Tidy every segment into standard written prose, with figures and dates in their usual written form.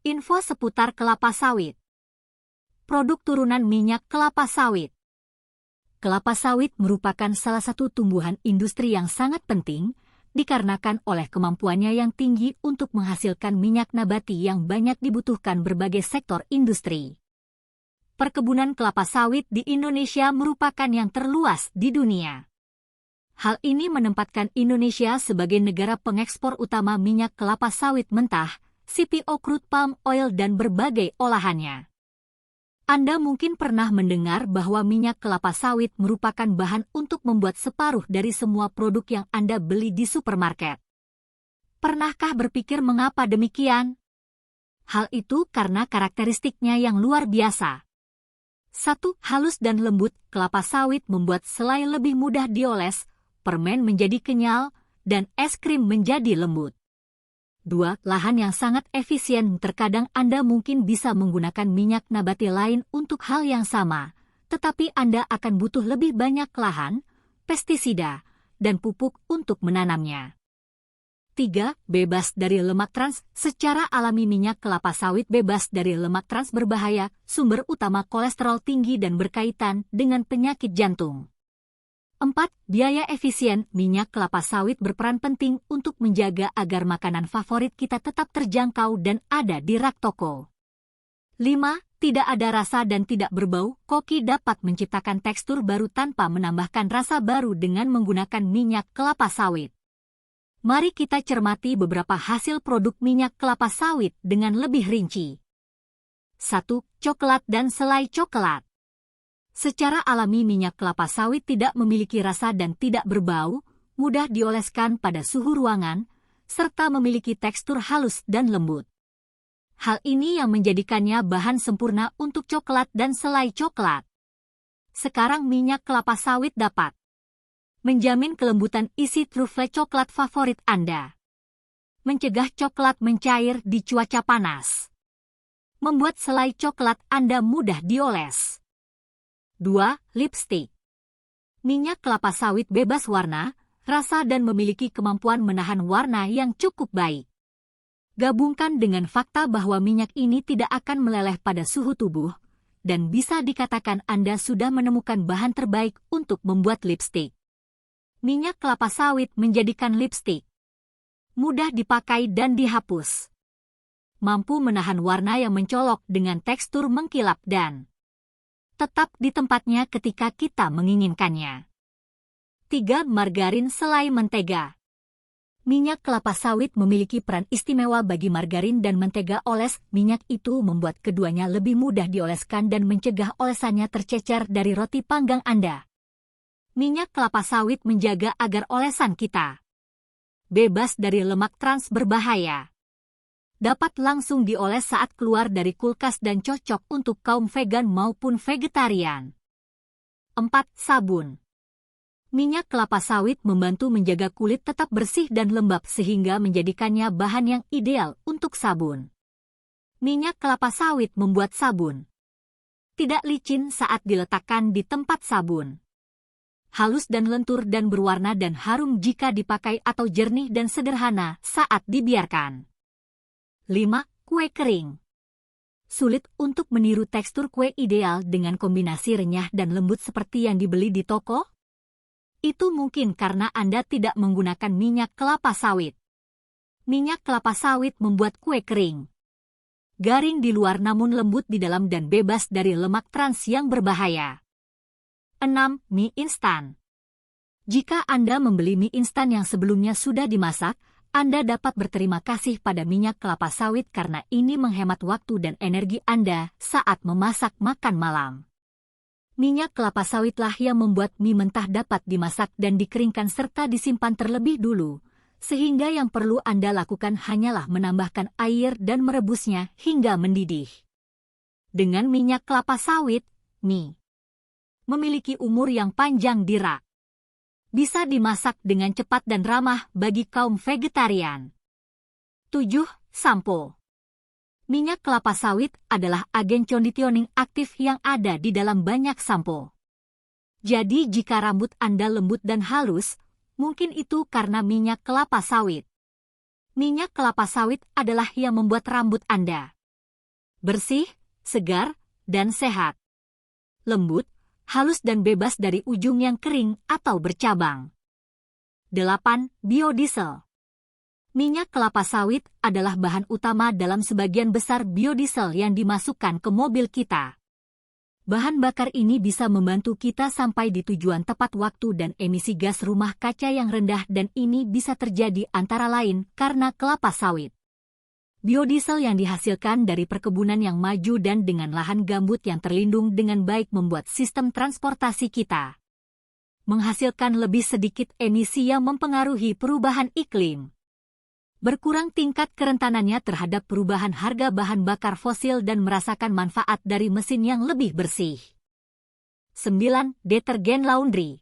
Info seputar kelapa sawit. Produk turunan minyak kelapa sawit. Kelapa sawit merupakan salah satu tumbuhan industri yang sangat penting, dikarenakan oleh kemampuannya yang tinggi untuk menghasilkan minyak nabati yang banyak dibutuhkan berbagai sektor industri. Perkebunan kelapa sawit di Indonesia merupakan yang terluas di dunia. Hal ini menempatkan Indonesia sebagai negara pengekspor utama minyak kelapa sawit mentah, CPO crude palm oil dan berbagai olahannya. Anda mungkin pernah mendengar bahwa minyak kelapa sawit merupakan bahan untuk membuat separuh dari semua produk yang Anda beli di supermarket. Pernahkah berpikir mengapa demikian? Hal itu karena karakteristiknya yang luar biasa. 1. Halus dan lembut, kelapa sawit membuat selai lebih mudah dioles, permen menjadi kenyal, dan es krim menjadi lembut. 2. Lahan yang sangat efisien. Terkadang Anda mungkin bisa menggunakan minyak nabati lain untuk hal yang sama, tetapi Anda akan butuh lebih banyak lahan, pestisida, dan pupuk untuk menanamnya. 3. Bebas dari lemak trans. Secara alami minyak kelapa sawit bebas dari lemak trans berbahaya, sumber utama kolesterol tinggi dan berkaitan dengan penyakit jantung. 4. Biaya efisien. Minyak kelapa sawit berperan penting untuk menjaga agar makanan favorit kita tetap terjangkau dan ada di rak toko. 5. Tidak ada rasa dan tidak berbau. Koki dapat menciptakan tekstur baru tanpa menambahkan rasa baru dengan menggunakan minyak kelapa sawit. Mari kita cermati beberapa hasil produk minyak kelapa sawit dengan lebih rinci. 1. Coklat dan selai coklat. Secara alami minyak kelapa sawit tidak memiliki rasa dan tidak berbau, mudah dioleskan pada suhu ruangan, serta memiliki tekstur halus dan lembut. Hal ini yang menjadikannya bahan sempurna untuk coklat dan selai coklat. Sekarang minyak kelapa sawit dapat menjamin kelembutan isi trufle coklat favorit Anda, mencegah coklat mencair di cuaca panas, membuat selai coklat Anda mudah dioles. 2. Lipstik. Minyak kelapa sawit bebas warna, rasa dan memiliki kemampuan menahan warna yang cukup baik. Gabungkan dengan fakta bahwa minyak ini tidak akan meleleh pada suhu tubuh, dan bisa dikatakan Anda sudah menemukan bahan terbaik untuk membuat lipstik. Minyak kelapa sawit menjadikan lipstik mudah dipakai dan dihapus. Mampu menahan warna yang mencolok dengan tekstur mengkilap dan tetap di tempatnya ketika kita menginginkannya. 3. Margarin selai mentega. Minyak kelapa sawit memiliki peran istimewa bagi margarin dan mentega oles. Minyak itu membuat keduanya lebih mudah dioleskan dan mencegah olesannya tercecer dari roti panggang Anda. Minyak kelapa sawit menjaga agar olesan kita bebas dari lemak trans berbahaya. Dapat langsung dioles saat keluar dari kulkas dan cocok untuk kaum vegan maupun vegetarian. 4. Sabun. Minyak kelapa sawit membantu menjaga kulit tetap bersih dan lembab sehingga menjadikannya bahan yang ideal untuk sabun. Minyak kelapa sawit membuat sabun tidak licin saat diletakkan di tempat sabun. Halus dan lentur dan berwarna dan harum jika dipakai atau jernih dan sederhana saat dibiarkan. 5. Kue kering. Sulit untuk meniru tekstur kue ideal dengan kombinasi renyah dan lembut seperti yang dibeli di toko? Itu mungkin karena Anda tidak menggunakan minyak kelapa sawit. Minyak kelapa sawit membuat kue kering garing di luar namun lembut di dalam dan bebas dari lemak trans yang berbahaya. 6. Mie instan. Jika Anda membeli mie instan yang sebelumnya sudah dimasak, Anda dapat berterima kasih pada minyak kelapa sawit karena ini menghemat waktu dan energi Anda saat memasak makan malam. Minyak kelapa sawitlah yang membuat mie mentah dapat dimasak dan dikeringkan serta disimpan terlebih dulu, sehingga yang perlu Anda lakukan hanyalah menambahkan air dan merebusnya hingga mendidih. Dengan minyak kelapa sawit, mie memiliki umur yang panjang di rak. Bisa dimasak dengan cepat dan ramah bagi kaum vegetarian. 7. Sampo. Minyak kelapa sawit adalah agen conditioning aktif yang ada di dalam banyak sampo. Jadi jika rambut Anda lembut dan halus, mungkin itu karena minyak kelapa sawit. Minyak kelapa sawit adalah yang membuat rambut Anda Bersih, segar, dan sehat. Lembut, halus dan bebas dari ujung yang kering atau bercabang. 8. Biodiesel. Minyak kelapa sawit adalah bahan utama dalam sebagian besar biodiesel yang dimasukkan ke mobil kita. Bahan bakar ini bisa membantu kita sampai di tujuan tepat waktu dan emisi gas rumah kaca yang rendah, dan ini bisa terjadi antara lain karena kelapa sawit. Biodiesel yang dihasilkan dari perkebunan yang maju dan dengan lahan gambut yang terlindung dengan baik membuat sistem transportasi kita menghasilkan lebih sedikit emisi yang mempengaruhi perubahan iklim. Berkurang tingkat kerentanannya terhadap perubahan harga bahan bakar fosil dan merasakan manfaat dari mesin yang lebih bersih. 9. Detergen laundry.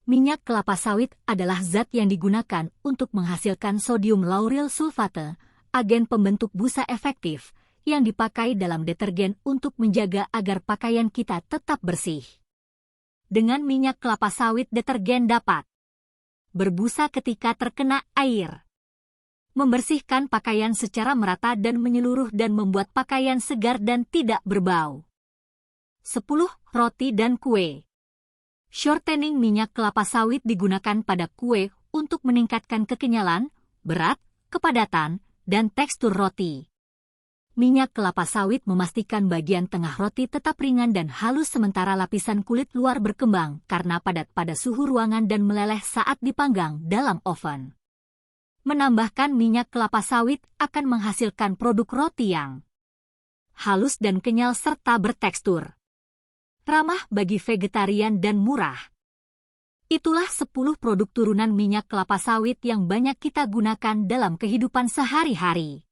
Minyak kelapa sawit adalah zat yang digunakan untuk menghasilkan sodium lauryl sulfate, agen pembentuk busa efektif, yang dipakai dalam detergen untuk menjaga agar pakaian kita tetap bersih. Dengan minyak kelapa sawit, detergen dapat berbusa ketika terkena air, membersihkan pakaian secara merata dan menyeluruh dan membuat pakaian segar dan tidak berbau. 10. Roti dan kue. Shortening minyak kelapa sawit digunakan pada kue untuk meningkatkan kekenyalan, berat, kepadatan, dan tekstur roti. Minyak kelapa sawit memastikan bagian tengah roti tetap ringan dan halus sementara lapisan kulit luar berkembang karena padat pada suhu ruangan dan meleleh saat dipanggang dalam oven. Menambahkan minyak kelapa sawit akan menghasilkan produk roti yang halus dan kenyal serta bertekstur. Ramah bagi vegetarian dan murah. Itulah 10 produk turunan minyak kelapa sawit yang banyak kita gunakan dalam kehidupan sehari-hari.